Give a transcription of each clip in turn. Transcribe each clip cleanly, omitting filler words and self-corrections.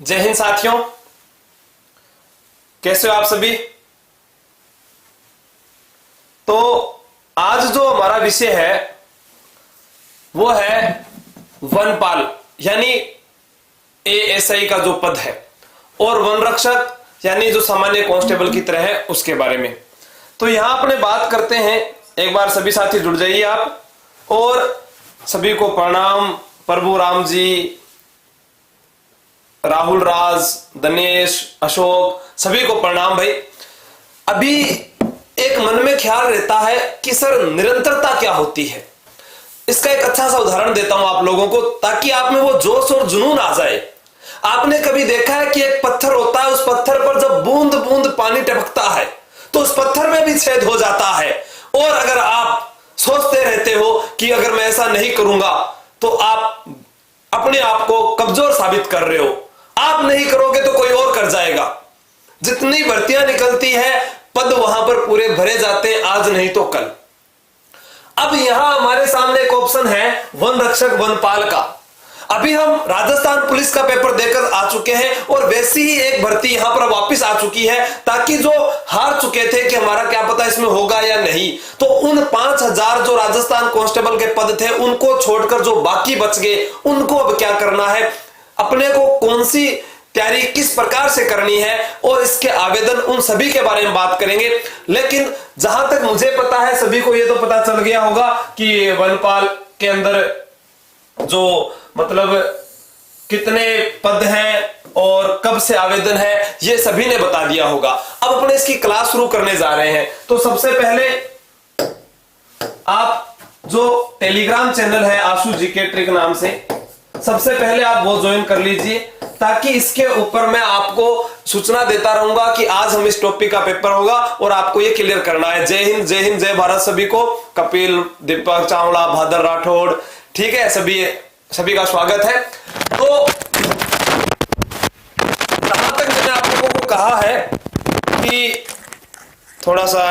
जय हिंद साथियों, कैसे हो आप सभी। तो आज जो हमारा विषय है वो है वनपाल यानी एएसआई का जो पद है और वन रक्षक यानी जो सामान्य कांस्टेबल की तरह है उसके बारे में। तो यहां अपने बात करते हैं। एक बार सभी साथी जुड़ जाइए आप, और सभी को प्रणाम। प्रभु राम जी, राहुल राज, दिनेश, अशोक, सभी को प्रणाम भाई। अभी एक मन में ख्याल रहता है कि सर निरंतरता क्या होती है। इसका एक अच्छा सा उदाहरण देता हूं आप लोगों को, ताकि आप में वो जोश और जुनून आ जाए। आपने कभी देखा है कि एक पत्थर होता है, उस पत्थर पर जब बूंद बूंद पानी टपकता है तो उस पत्थर में भी छेद हो जाता है। और अगर आप सोचते रहते हो कि अगर मैं ऐसा नहीं करूंगा तो आप अपने आप को कमजोर साबित कर रहे हो। आप नहीं करोगे तो कोई और कर जाएगा। जितनी भर्तियां निकलती है पद वहां पर पूरे भरे जाते हैं, आज नहीं तो कल। अब यहां हमारे सामने एक ऑप्शन है वन रक्षक वनपाल का। अभी हम राजस्थान पुलिस का पेपर देकर आ चुके हैं और वैसी ही एक भर्ती यहां पर वापस आ चुकी है, ताकि जो हार चुके थे कि हमारा क्या पता इसमें होगा या नहीं, तो उन 5000 जो राजस्थान कांस्टेबल के पद थे उनको छोड़कर जो बाकी बच गए उनको अब क्या करना है, अपने को कौन सी तैयारी किस प्रकार से करनी है और इसके आवेदन, उन सभी के बारे में बात करेंगे। लेकिन जहां तक मुझे पता है सभी को ये तो पता चल गया होगा कि वनपाल के अंदर जो मतलब कितने पद हैं और कब से आवेदन है ये सभी ने बता दिया होगा। अब अपने इसकी क्लास शुरू करने जा रहे हैं। तो सबसे पहले आप जो टेलीग्राम चैनल है आशु जीके ट्रिक नाम से, सबसे पहले आप वो ज्वाइन कर लीजिए, ताकि इसके ऊपर मैं आपको सूचना देता रहूंगा कि आज हम इस टॉपिक का पेपर होगा और आपको ये क्लियर करना है। जय हिंद, जय हिंद, जय भारत सभी को। कपिल, दीपक चावला, भादर राठौड़, ठीक है, सभी का स्वागत है। तो जहां तक मैंने आप लोगों को कहा है कि थोड़ा सा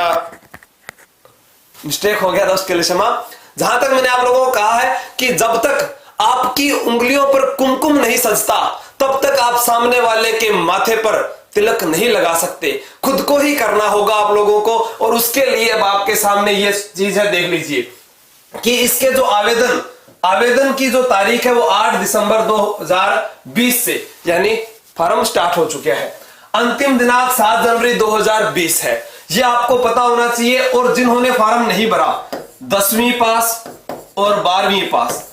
मिस्टेक हो गया था, उसके लिए क्षमा। जहां तक मैंने आप लोगों को कहा है कि जब तक आपकी उंगलियों पर कुमकुम नहीं सजता तब तक आप सामने वाले के माथे पर तिलक नहीं लगा सकते। खुद को ही करना होगा आप लोगों को। और उसके लिए अब आपके सामने ये चीज है, देख लीजिए कि इसके जो आवेदन की जो तारीख है वो 8 दिसंबर 2020 से, यानी फॉर्म स्टार्ट हो चुके हैं। अंतिम दिनांक 7 जनवरी 2020 है, ये आपको पता होना चाहिए। और जिन्होंने फॉर्म नहीं भरा, 10वीं पास और 12वीं पास,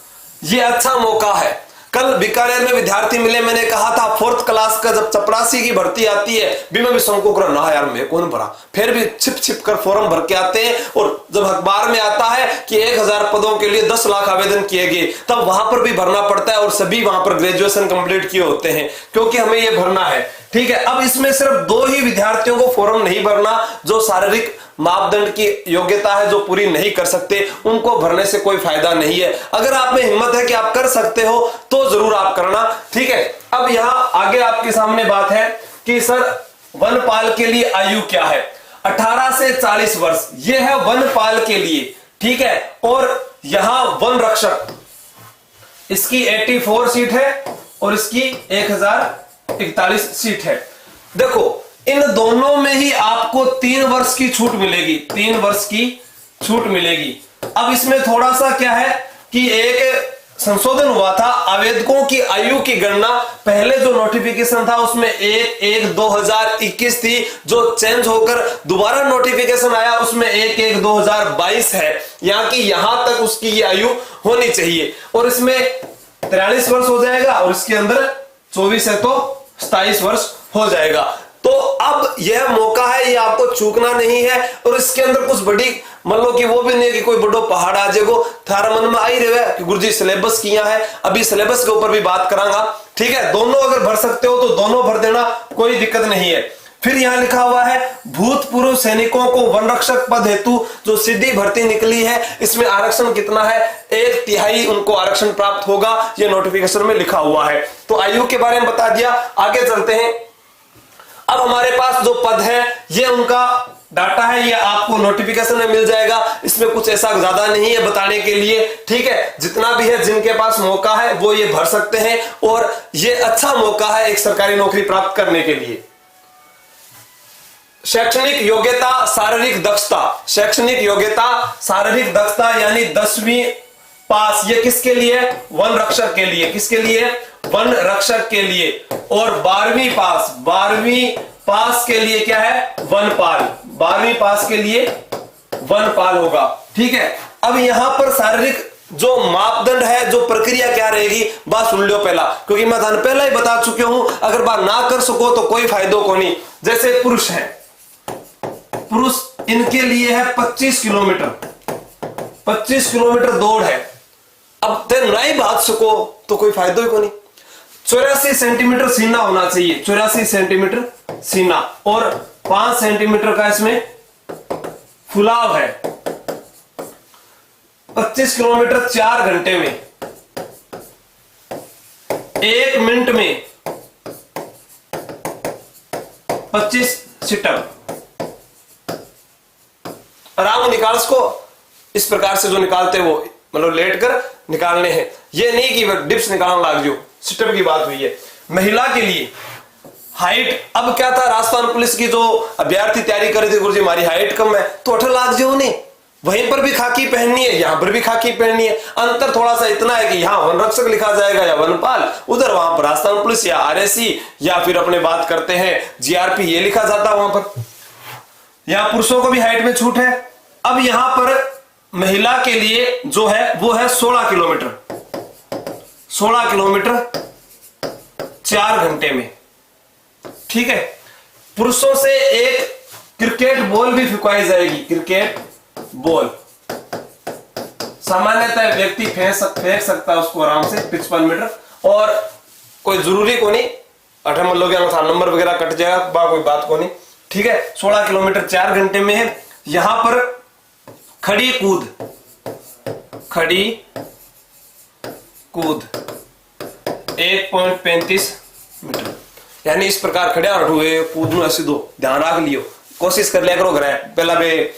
ये अच्छा मौका है। कल बीकानेर में विद्यार्थी मिले, मैंने कहा था 4th क्लास का जब चपरासी की भर्ती आती है, बीमा भी को करो ना यार, मैं कौन भरा, फिर भी छिप छिप कर फॉर्म भर के आते हैं। और जब अखबार में आता है कि 1000 पदों के लिए 10 लाख आवेदन किए गए, तब वहां पर भी भरना पड़ता है। और सभी वहां पर ग्रेजुएशन कंप्लीट किए होते हैं, क्योंकि हमें ये भरना है, ठीक है। अब इसमें सिर्फ 2 ही विद्यार्थियों को फॉर्म नहीं भरना, जो शारीरिक मापदंड की योग्यता है जो पूरी नहीं कर सकते, उनको भरने से कोई फायदा नहीं है। अगर आप में हिम्मत है कि आप कर सकते हो तो जरूर आप करना, ठीक है। अब यहां आगे आपके सामने बात है कि सर वनपाल के लिए आयु क्या है। 18 से 40 वर्ष ये है वनपाल के लिए, ठीक है। और यहां वन रक्षक, इसकी 84 सीट है और इसकी 1041 सीट है। देखो इन दोनों में ही आपको 3 वर्ष की छूट मिलेगी, 3 वर्ष की छूट मिलेगी। अब इसमें थोड़ा सा क्या है कि एक संशोधन हुआ था, आवेदकों की आयु की गणना पहले जो नोटिफिकेशन था उसमें 1/1/2021 थी, जो चेंज होकर दोबारा नोटिफिकेशन आया उसमें 1/1/2022 है। यहाँ की यहां तक उसकी ये आयु होनी चाहिए। और इसमें 43 वर्ष हो जाएगा और इसके अंदर 24 है तो 27 वर्ष हो जाएगा। तो अब यह मौका है, ये आपको चूकना नहीं है। और इसके अंदर कुछ बड़ी, मान लो कि वो भी नहीं कि कोई बड़ो पहाड़ आ जाएगो, थारा मन में आई रहे कि गुरुजी सिलेबस किया है, अभी सिलेबस के ऊपर भी बात करांगा, ठीक है। दोनों अगर भर सकते हो तो दोनों भर देना, कोई दिक्कत नहीं है। फिर यहां लिखा हुआ है भूतपूर्व सैनिकों को वन रक्षक पद हेतु जो सीधी भर्ती निकली है, इसमें आरक्षण कितना है, 1/3 उनको आरक्षण प्राप्त होगा, ये नोटिफिकेशन में लिखा हुआ है। तो आयु के बारे में बता दिया। आगे चलते हैं। अब हमारे पास जो पद है ये उनका डाटा है, ये आपको नोटिफिकेशन में मिल जाएगा। इसमें कुछ ऐसा ज्यादा नहीं है बताने के लिए, ठीक है। जितना भी है, जिनके पास मौका है वो ये भर सकते हैं और ये अच्छा मौका है एक सरकारी नौकरी प्राप्त करने के लिए। शैक्षणिक योग्यता, शारीरिक दक्षता। शैक्षणिक योग्यता, शारीरिक दक्षता यानी 10वीं पास, ये किसके लिए? वन रक्षक के लिए। किसके लिए? वन रक्षक के लिए। और 12वीं पास, 12वीं पास के लिए क्या है? वनपाल। 12वीं पास के लिए वनपाल होगा, ठीक है। अब यहां पर शारीरिक जो मापदंड है, जो प्रक्रिया क्या रहेगी, बात सुन लो पहला, क्योंकि मैं थाने पहले ही बता चुके हूं। अगर बात ना कर सको तो कोई फायदो को नहीं। जैसे पुरुष है, पुरुष इनके लिए है 25 किलोमीटर, 25 किलोमीटर दौड़ है। अब ते नहीं भाग सको तो कोई फायदा ही को नहीं। 84 सेंटीमीटर सीना होना चाहिए, 84 सेंटीमीटर सीना, और 5 सेंटीमीटर का इसमें फुलाव है। 25 किलोमीटर 4 घंटे में, 1 मिनट में 25 सिटअप। आराम निकाल सको इस प्रकार से, जो निकालते वो मतलब लेट कर निकालने हैं, ये नहीं कि डिप्स निकालना लाग जो। सिटअप की बात हुई है। महिला के लिए हाइट, अब क्या था, राजस्थान पुलिस की जो अभ्यर्थी तैयारी कर रही थी, गुरुजी हमारी हाइट कम है तो 18 लाख जो नहीं, वहीं पर भी खाकी पहननी है, यहां पर भी खाकी पहननी है। अंतर थोड़ा सा इतना है कि यहां वन रक्षक लिखा जाएगा या वनपाल, उधर वहां पर राजस्थान पुलिस या आरएसी या फिर अपने बात करते हैं जीआरपी, ये लिखा जाता है वहां पर। यहां पुरुषों को भी हाइट में छूट है। अब यहां पर महिला के लिए जो है वो है 16 किलोमीटर, 16 किलोमीटर 4 घंटे में, ठीक है। पुरुषों से एक क्रिकेट बॉल भी फेंकवाई जाएगी, क्रिकेट बॉल। सामान्यतः व्यक्ति फेंक सकता है उसको आराम से 55 मीटर, और कोई जरूरी को नहीं 18 लोग नंबर वगैरह कट जाएगा, कोई बात को नहीं, ठीक है। 16 किलोमीटर 4 घंटे में है। यहां पर खड़ी कूद, खड़ी कूद 1.35 मीटर, यानी इस प्रकार खड़े और हुए कूदनो ऐसे दो, ध्यान रख लियो, कोशिश कर लिया करो घर पहला बे,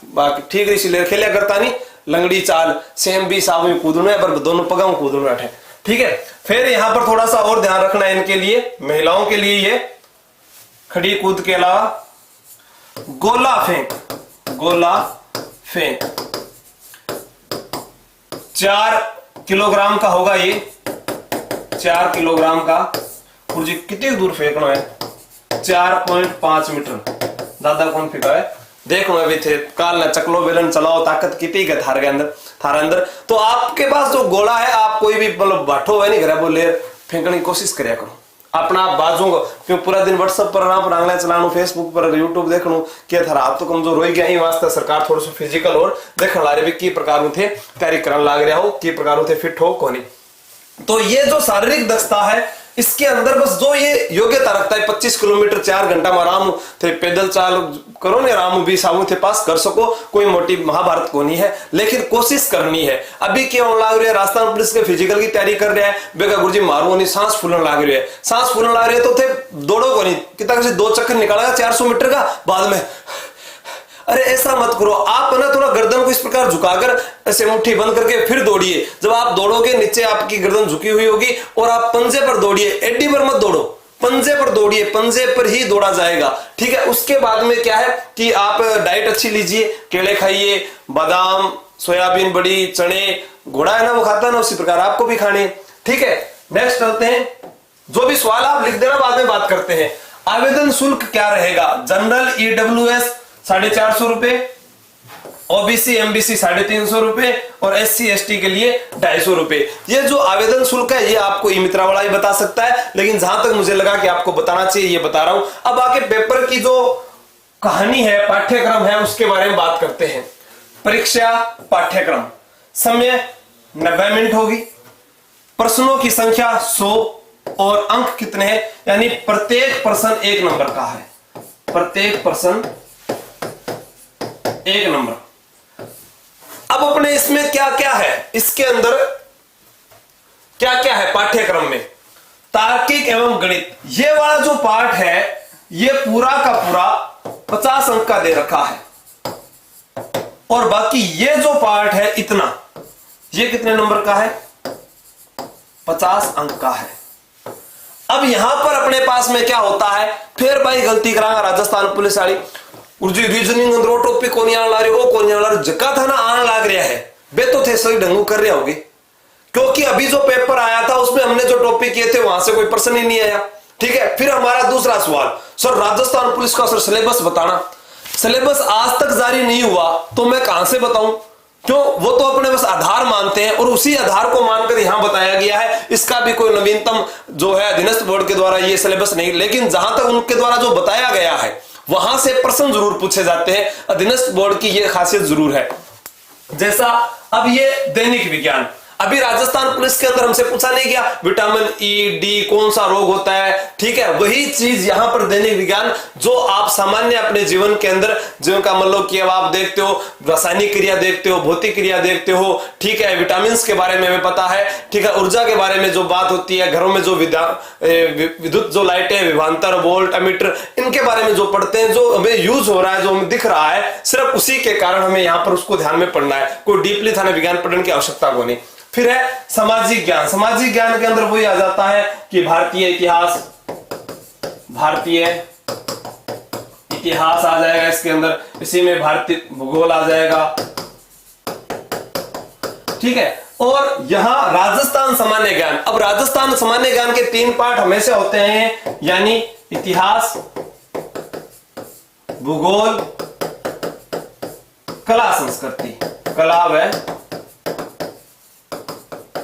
बाकी ठीक रही ले खेलिया करता नहीं, लंगड़ी चाल सेम भी साब में कूदनो है, पर दोनों पगाओं कूदनो है, ठीक है। फिर यहां पर थोड़ा सा और ध्यान रखना है इनके लिए, महिलाओं के लिए ये खड़ी कूद के अलावा गोला फेंक, गोला फेंक 4 किलोग्राम का होगा ये, 4 किलोग्राम का। जी कितनी दूर फेंकना है? 4.5 मीटर। दादा कौन फेंका है देखो, अभी थे काल ना चकलो बेलन चलाओ, ताकत कितनी है थारे अंदर, थारे अंदर। तो आपके पास जो गोला है, आप कोई भी मतलब बाठो है नहीं घर बोले फेंकने की कोशिश करिया करो अपना बाजू, क्यों पूरा दिन व्हाट्सएप पर आंगला चलानो, फेसबुक पर यूट्यूब देखनो, क्या थारा आप तो कमजोर हो गया, वास्ते सरकार थोड़ा सा फिजिकल और देखने ला रही की प्रकार थे तैयारी करने लाग रहा हो, की प्रकार थे फिट हो कोनी। तो ये जो शारीरिक दक्षता है, इसके अंदर बस जो ये योग्यता रखता है 25 किलोमीटर 4 घंटा में आराम थे पैदल चाल करो ने, आराम भी साबु थे पास कर सको, कोई मोटी महाभारत को नहीं है, लेकिन कोशिश करनी है। अभी क्या लाग रही है, राजस्थान पुलिस के फिजिकल की तैयारी कर रहा है, बेगा गुरुजी मारो नहीं, सांस फूलने लाग रही है, सांस फूलने लाग रही है तो थे दौड़ो को नहीं, कितना 2 चक्कर निकालेगा 400 मीटर का बाद में। अरे ऐसा मत करो आप, ना थोड़ा गर्दन को इस प्रकार झुकाकर ऐसे मुट्ठी बंद करके फिर दौड़िए। जब आप दौड़ोगे नीचे आपकी गर्दन झुकी हुई होगी, और आप पंजे पर दौड़िए, एडी पर मत दौड़ो, पंजे पर दौड़िए, पंजे पर ही दौड़ा जाएगा, ठीक है। उसके बाद में क्या है कि आप डाइट अच्छी लीजिए, केले खाइए, बादाम, सोयाबीन, बड़ी, चने, घोड़ा है ना वो खाता है ना, उसी प्रकार आपको भी खाने, ठीक है। नेक्स्ट चलते हैं, जो भी सवाल आप लिख देना, बाद में बात करते हैं। आवेदन शुल्क क्या रहेगा? जनरल ईडब्ल्यूएस 450 रुपए, ओबीसी एमबीसी 350 रुपए, और एससी एसटी के लिए 250 रुपए। ये जो आवेदन शुल्क है ये आपको ई मित्रा वाला ही बता सकता है, लेकिन जहां तक मुझे लगा कि आपको बताना चाहिए ये बता रहा हूं। अब आके पेपर की जो कहानी है, पाठ्यक्रम है, उसके बारे में बात करते हैं। परीक्षा पाठ्यक्रम, समय 90 मिनट होगी, प्रश्नों की संख्या 100, और अंक कितने हैं, यानी प्रत्येक प्रश्न 1 नंबर का है, प्रत्येक प्रश्न 1 नंबर। अब अपने इसमें क्या क्या है, इसके अंदर क्या क्या है पाठ्यक्रम में? तार्किक एवं गणित, ये वाला जो पाठ है ये पूरा का पूरा 50 अंक का दे रखा है, और बाकी ये जो पार्ट है इतना, ये कितने नंबर का है? 50 अंक का है। अब यहां पर अपने पास में क्या होता है, फिर भाई गलती करांगा राजस्थान पुलिस वाली, उर्जी रीजनिंग अंदर टॉपिक को नहीं आने ला रहे, वो को नहीं आने ला रहे, जगह था ना आने लग रहा है, बे तो थे सही ढंगू कर रहे होगे, क्योंकि अभी जो पेपर आया था उसमें हमने जो टॉपिक किए थे वहां से कोई प्रश्न ही नहीं आया। ठीक है, फिर हमारा दूसरा सवाल, सर राजस्थान पुलिस का सर सिलेबस बताना। सिलेबस आज तक जारी नहीं हुआ तो मैं कहां से बताऊं, क्यों? वो तो अपने बस आधार मानते हैं, और उसी आधार को मानकर यहां बताया गया है, इसका भी कोई नवीनतम जो है अधीनस्थ बोर्ड के द्वारा ये सिलेबस नहीं, लेकिन जहां तक उनके द्वारा जो बताया गया है वहां से प्रश्न जरूर पूछे जाते हैं, अधीनस्थ बोर्ड की ये खासियत जरूर है। जैसा अब ये दैनिक विज्ञान, अभी राजस्थान पुलिस के अंदर हमसे पूछा नहीं गया विटामिन ई डी कौन सा रोग होता है, ठीक है, वही चीज यहां पर दैनिक विज्ञान जो आप सामान्य अपने जीवन के अंदर जीवन का मतलब कि अब आप देखते हो, रासायनिक क्रिया देखते हो, भौतिक क्रिया देखते हो, ठीक है, विटामिन के बारे में हमें पता है, ठीक है, ऊर्जा के बारे में जो बात होती है, घरों में जो विद्युत जो लाइटें, विभवांतर, वोल्ट, एमीटर, इनके बारे में जो पढ़ते हैं, जो हमें यूज हो रहा है, जो हमें दिख रहा है, सिर्फ उसी के कारण हमें यहां पर उसको ध्यान में पढ़ना है, कोई डीपली थाने विज्ञान पढ़ने की आवश्यकता को नहीं। फिर है सामाजिक ज्ञान, सामाजिक ज्ञान के अंदर वही आ जाता है कि भारतीय इतिहास आ जाएगा इसके अंदर, इसी में भारतीय भूगोल आ जाएगा, ठीक है, और यहां राजस्थान सामान्य ज्ञान। अब राजस्थान सामान्य ज्ञान के 3 पार्ट हमेशा होते हैं, यानी इतिहास, भूगोल, कला संस्कृति, कला व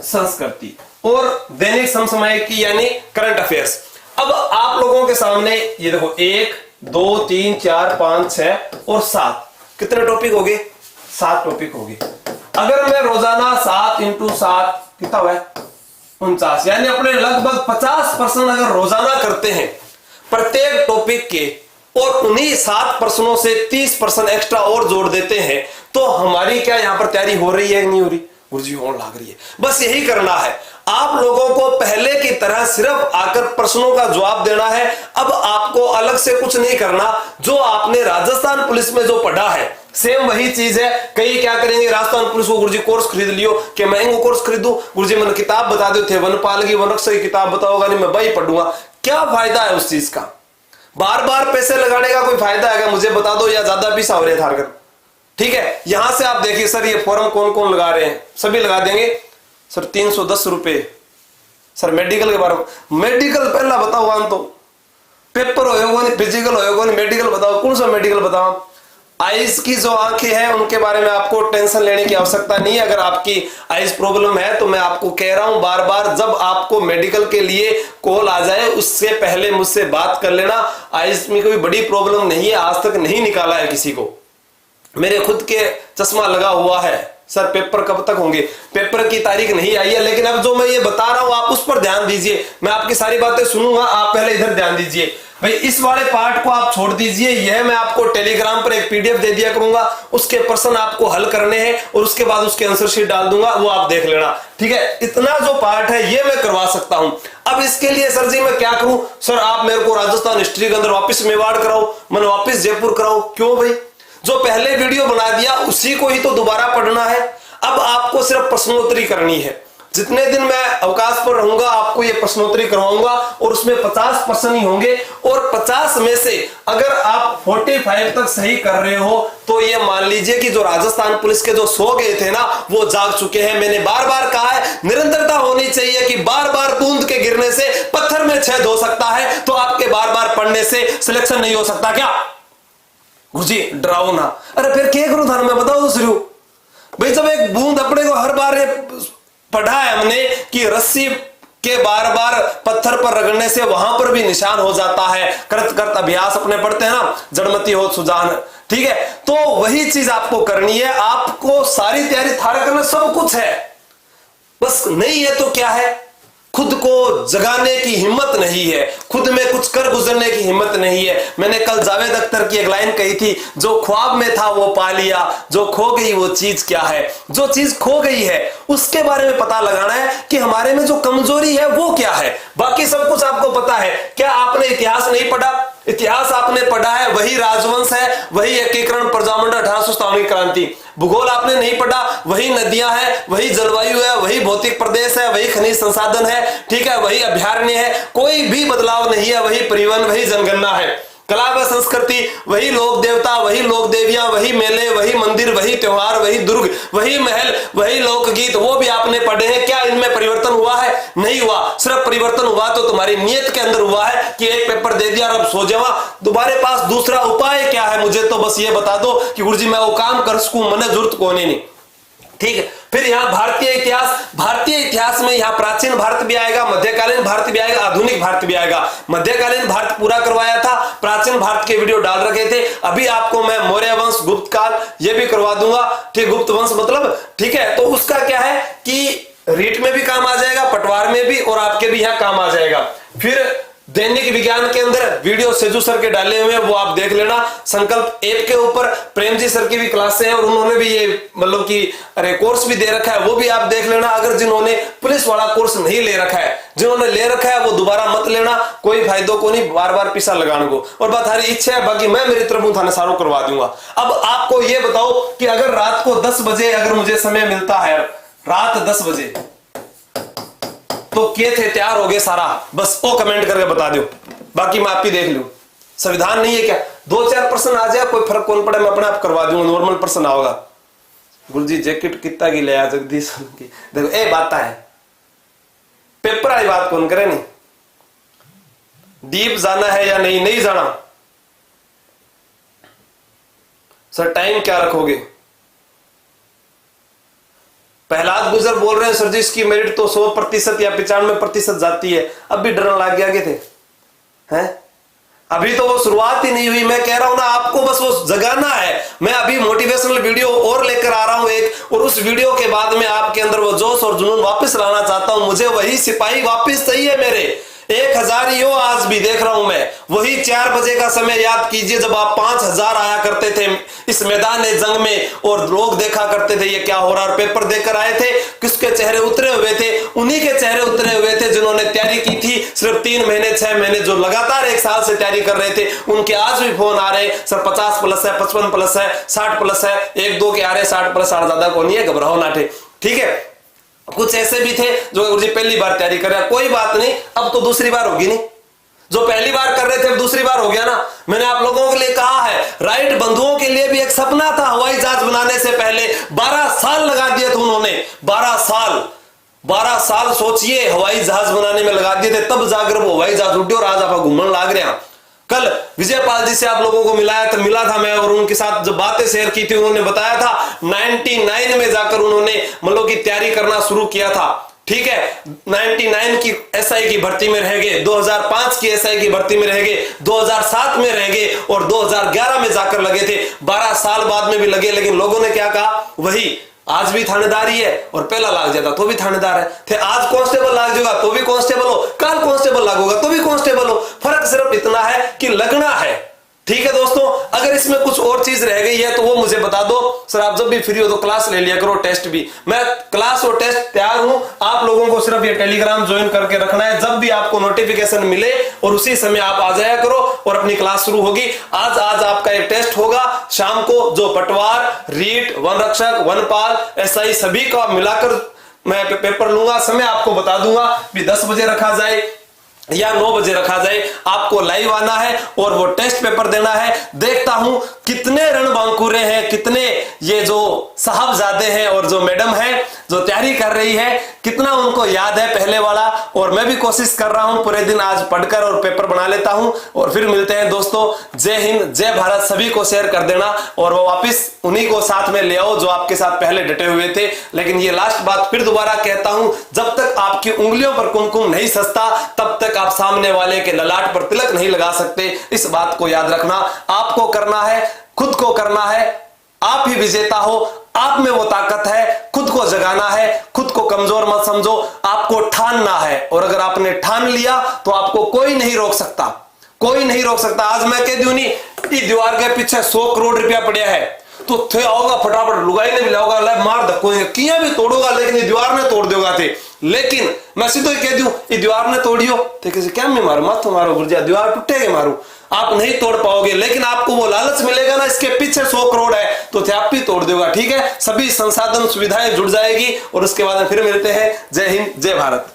संस्कृति, और दैनिक समसामयिकी यानी करंट अफेयर्स। अब आप लोगों के सामने ये देखो 1 2 3 4 5 6 और 7, कितने टॉपिक हो गए? 7 टॉपिक हो गए। अगर मैं रोजाना 7 × 7 कितना हुआ? 49, यानी अपने लगभग 50% अगर रोजाना करते हैं प्रत्येक टॉपिक के, और उन्हीं 7 प्रश्नों से 30% एक्स्ट्रा और जोड़ देते हैं, तो हमारी क्या यहां पर तैयारी हो रही है कि नहीं हो रही? गुरुजी होने लग रही है। बस यही करना है, आप लोगों को पहले की तरह सिर्फ आकर प्रश्नों का जवाब देना है। अब आपको अलग से कुछ नहीं करना, जो आपने राजस्थान पुलिस में जो पढ़ा है सेम वही चीज है। कई क्या करेंगे, राजस्थान पुलिस को गुरुजी कोर्स खरीद लियो, कि महंगो कोर्स खरीदू, गुरुजी मैंने किताब बता दो थे, वनपाल की वनरक्षक की किताब बताओगा नहीं, मैं वही पढ़ूंगा। क्या फायदा है उस चीज का? बार बार पैसे लगाने का कोई फायदा है? मुझे बता दो, या ज्यादा पैसा हो रहे थारकर, ठीक है। यहां से आप देखिए सर, ये फॉर्म कौन कौन लगा रहे हैं, सभी लगा देंगे सर 310 रुपए। सर मेडिकल के बारे में, मेडिकल पहला बताओ, आन तो पेपर होएगा नहीं, फिजिकल होएगा नहीं, मेडिकल बताओ, कौन सा मेडिकल बताओ? आइज की जो आंखें हैं उनके बारे में आपको टेंशन लेने की आवश्यकता नहीं है। अगर आपकी आइज प्रॉब्लम है तो मैं आपको कह रहा हूं बार बार, जब आपको मेडिकल के लिए कॉल आ जाए उससे पहले मुझसे बात कर लेना। आइज में कोई बड़ी प्रॉब्लम नहीं है, आज तक नहीं निकाला है किसी को। मेरे खुद के चश्मा लगा हुआ है। सर पेपर कब तक होंगे? पेपर की तारीख नहीं आई है, लेकिन अब जो मैं ये बता रहा हूं आप उस पर ध्यान दीजिए। मैं आपकी सारी बातें सुनूंगा, आप पहले इधर ध्यान दीजिए। भाई इस वाले पार्ट को आप छोड़ दीजिए, यह मैं आपको टेलीग्राम पर एक पीडीएफ दे दिया करूंगा, उसके प्रश्न आपको हल करने हैं और उसके बाद उसके आंसर शीट डाल दूंगा, वो आप देख लेना, ठीक है। इतना जो पार्ट है ये मैं करवा सकता हूं। अब इसके लिए सर जी मैं क्या करूं? सर आप मेरे को राजस्थान हिस्ट्री के अंदर वापस मेवाड़ कराओ, मैंने वापस जयपुर कराओ। क्यों भाई? जो पहले वीडियो बना दिया उसी को ही तो दोबारा पढ़ना है। अब आपको सिर्फ प्रश्नोत्तरी करनी है। जितने दिन मैं अवकाश पर रहूंगा आपको ये प्रश्नोत्तरी करवाऊंगा, और उसमें 50 प्रश्न ही होंगे, और 50 में से अगर आप 45 तक सही कर रहे हो तो ये मान लीजिए कि जो राजस्थान पुलिस के जो सो गए थे ना वो जाग चुके हैं। मैंने बार बार कहा है निरंतरता होनी चाहिए, कि बार बार बूंद के गिरने से पत्थर में छेद हो सकता है, तो आपके बार बार पढ़ने से सिलेक्शन नहीं हो सकता क्या? गुरुजी डराओ ना। अरे फिर क्या करूं थाना, मैं बताओ दूसरी भाई, जब एक बूंद अपने को हर बार पढ़ा है हमने कि रस्सी के बार बार पत्थर पर रगड़ने से वहां पर भी निशान हो जाता है। करत करत अभ्यास अपने पढ़ते हैं ना, जड़मती हो सुजान, ठीक है। तो वही चीज आपको करनी है। आपको सारी तैयारी थारा करना सब कुछ है, बस नहीं है तो क्या है, खुद को जगाने की हिम्मत नहीं है, खुद में कुछ कर गुजरने की हिम्मत नहीं है। मैंने कल जावेद अख्तर की एक लाइन कही थी, जो ख्वाब में था वो पा लिया, जो खो गई वो चीज क्या है। जो चीज खो गई है उसके बारे में पता लगाना है कि हमारे में जो कमजोरी है वो क्या है। बाकी सब कुछ आपको पता है। क्या आपने इतिहास नहीं पढ़ा? इतिहास आपने पढ़ा है, वही राजवंश है, वही एकीकरण प्रजामंडल 1857 की क्रांति। भूगोल आपने नहीं पढ़ा, वही नदियां हैं, वही जलवायु है, वही भौतिक प्रदेश है, वही खनिज संसाधन है, ठीक है, वही अभ्यारण्य है, कोई भी बदलाव नहीं है, वही परिवहन, वही जनगणना है। कला व संस्कृति वही, लोक देवता वही, लोक देवियां वही, मेले वही, मंदिर वही, त्योहार वही, दुर्ग वही, महल वही, लोकगीत वो भी आपने पढ़े हैं। क्या इनमें परिवर्तन हुआ है? नहीं हुआ। सिर्फ परिवर्तन हुआ तो तुम्हारी नियत के अंदर हुआ है कि एक पेपर दे दिया और अब सो जावा। तुम्हारे पास दूसरा उपाय क्या है? मुझे तो बस ये बता दो कि गुरु जी मैं वो काम कर सकूं, मने जरूरत को नहीं। ठीक है, फिर यहाँ भारतीय इतिहास में यहाँ प्राचीन भारत भी आएगा, मध्यकालीन भारत भी आएगा, आधुनिक भारत भी आएगा। मध्यकालीन भारत पूरा करवाया था, प्राचीन भारत के वीडियो डाल रखे थे। अभी आपको मैं मौर्य वंश, गुप्त काल ये भी करवा दूंगा। ठीक, गुप्त वंश मतलब, ठीक है, तो उसका क्या है कि रीट में भी काम आ जाएगा, पटवार में भी, और आपके भी यहाँ काम आ जाएगा। फिर दैनिक विज्ञान के अंदर वीडियो सेजू सर के डाले हुए हैं, वो आप देख लेना। संकल्प ऐप के ऊपर प्रेम जी सर की भी क्लासें हैं और उन्होंने भी ये मतलब कि कोर्स भी दे रखा है, वो भी आप देख लेना। अगर जिन्होंने पुलिस वाला कोर्स नहीं ले रखा है, जिन्होंने ले रखा है वो दोबारा मत लेना, कोई फायदो को नहीं, बार बार पीछा लगाने को। और बात हमारी इच्छा है, बाकी मैं मेरी तरफ थाने सारों करवा दूंगा। अब आपको ये बताओ कि अगर रात को 10 बजे अगर मुझे समय मिलता है, रात 10 बजे, तो के थे तैयार हो गए सारा, बस वो कमेंट करके बता दो, बाकी मैं आप ही देख लूं। संविधान नहीं है क्या? 2-4 प्रश्न आ जाए, कोई फर्क कौन पड़े, मैं अपने आप करवा दूंगा, नॉर्मल प्रश्न आओगा। गुरुजी जैकेट कितना की ले जगदीश की, देखो ए बात है, पेपर वाली बात कौन करे नहीं। डीप जाना है या नहीं, नहीं जाना सर, टाइम क्या रखोगे? प्रहलाद गुजर बोल रहे हैं सर जी इसकी मेरिट तो 100% या 95% जाती है। अब भी डरने लग गया थे हैं? अभी तो वो शुरुआत ही नहीं हुई। मैं कह रहा हूं ना, आपको बस वो जगाना है। मैं अभी मोटिवेशनल वीडियो और लेकर आ रहा हूं एक, और उस वीडियो के बाद में आपके अंदर वो जोश और जुनून वापस लाना चाहता हूं। मुझे वही सिपाही वापस चाहिए मेरे। 1000 यो आज भी देख रहा हूं मैं। वही 4 बजे का समय याद कीजिए जब आप 5000 आया करते थे इस मैदान जंग में, और लोग देखा करते थे ये क्या हो रहा है। पेपर देकर आए थे, किसके चेहरे उतरे हुए थे? उन्हीं के चेहरे उतरे हुए थे जिन्होंने तैयारी की थी सिर्फ 3 महीने 6 महीने, जो लगातार 1 साल से तैयारी कर रहे थे। उनके आज भी फोन आ रहे हैं, सर 50+ है, 55+ है, 60+ है, 1-2 के आ रहे 60+, ज्यादा को नहीं है, घबराओ ना थे। ठीक है, कुछ ऐसे भी थे जो गुरुजी पहली बार तैयारी कर रहे हैं, कोई बात नहीं, अब तो दूसरी बार होगी नहीं। जो पहली बार कर रहे थे अब दूसरी बार हो गया ना। मैंने आप लोगों के लिए कहा है, राइट बंधुओं के लिए भी एक सपना था हवाई जहाज बनाने से पहले। 12 साल लगा दिए थे उन्होंने, 12 साल सोचिए हवाई जहाज बनाने में लगा दिए थे, तब जाकर वो हवाई जहाज उठे और आज आप घूमने लग रहे हैं। कल विजयपाल जी से आप लोगों को मिला था मैं, और उनके साथ जब बातें शेयर की थी उन्होंने बताया था 99 में जाकर उन्होंने मतलब की तैयारी करना शुरू किया था। ठीक है, 99 की एसआई की भर्ती में रह गए, 2005 की एसआई की भर्ती में रह गए, 2007 में रह गए और 2011 में जाकर लगे थे। 12 साल बाद में भी लगे, लेकिन लोगों ने क्या कहा, वही आज भी थानेदार ही है, और पहला लाग जाता तो भी थानेदार है थे। आज कांस्टेबल लाग जाएगा तो भी कांस्टेबल हो, कल कांस्टेबल लागोगा तो भी कांस्टेबल हो। फर्क सिर्फ इतना है कि लगना है। ठीक है दोस्तों, अगर इसमें कुछ और चीज रह गई है तो वो मुझे बता दो। सर आप जब भी फ्री हो तो क्लास ले लिया करो, टेस्ट भी। मैं क्लास और टेस्ट तैयार हूं, आप लोगों को सिर्फ ये टेलीग्राम ज्वाइन करके रखना है। जब भी आपको नोटिफिकेशन मिले और उसी समय आप आ जाया करो और अपनी क्लास शुरू होगी। आज आपका एक टेस्ट होगा शाम को, जो पटवार, रीट, वन रक्षक, वनपाल, एसआई सभी का मिलाकर मैं पेपर लूंगा। समय आपको बता दूंगा भी 10 बजे रखा जाए या 9 बजे रखा जाए। आपको लाइव आना है और वो टेस्ट पेपर देना है। देखता हूं कितने रणबांकुरे हैं, कितने ये जो साहबजादे हैं और जो मैडम है जो तैयारी कर रही है, कितना उनको याद है पहले वाला। और मैं भी कोशिश कर रहा हूं पूरे दिन आज पढ़कर और पेपर बना लेता हूं। और फिर मिलते हैं दोस्तों। जय हिंद, जय भारत। सभी को शेयर कर देना और वो वापिस उन्हीं को साथ में ले आओ जो आपके साथ पहले डटे हुए थे। लेकिन ये लास्ट बात फिर दोबारा कहता हूं, जब तक आपकी उंगलियों पर कुमकुम नहीं सजता तब तक आप सामने वाले के ललाट पर तिलक नहीं लगा सकते। इस बात को याद रखना। आपको करना है, खुद को करना है। आप ही विजेता हो, आप में वो ताकत है। खुद को जगाना है, खुद को कमजोर मत समझो, आपको ठानना है। और अगर आपने ठान लिया तो आपको कोई नहीं रोक सकता, कोई नहीं रोक सकता। आज मैं कह दूं नहीं, इस दीवार के पीछे 100 करोड़ रुपया पड़ा है, तो थे आओगा फटाफट लुगाई ने भी लाओगा ले मार धक्को किया भी तोड़ोगा, लेकिन ये दीवार ने तोड़ देगा थे। लेकिन मैं सीधो ही कह दूं ये दीवार ने तोड़ियो तो किसी क्या में मारो मत मारो गुरजा, दीवार टूटेगी मारो, आप नहीं तोड़ पाओगे। लेकिन आपको वो लालच मिलेगा ना इसके पीछे 100 करोड़ है तो आप भी तोड़ देगा। ठीक है, सभी संसाधन सुविधाएं जुड़ जाएगी और उसके बाद फिर मिलते हैं। जय हिंद, जय भारत।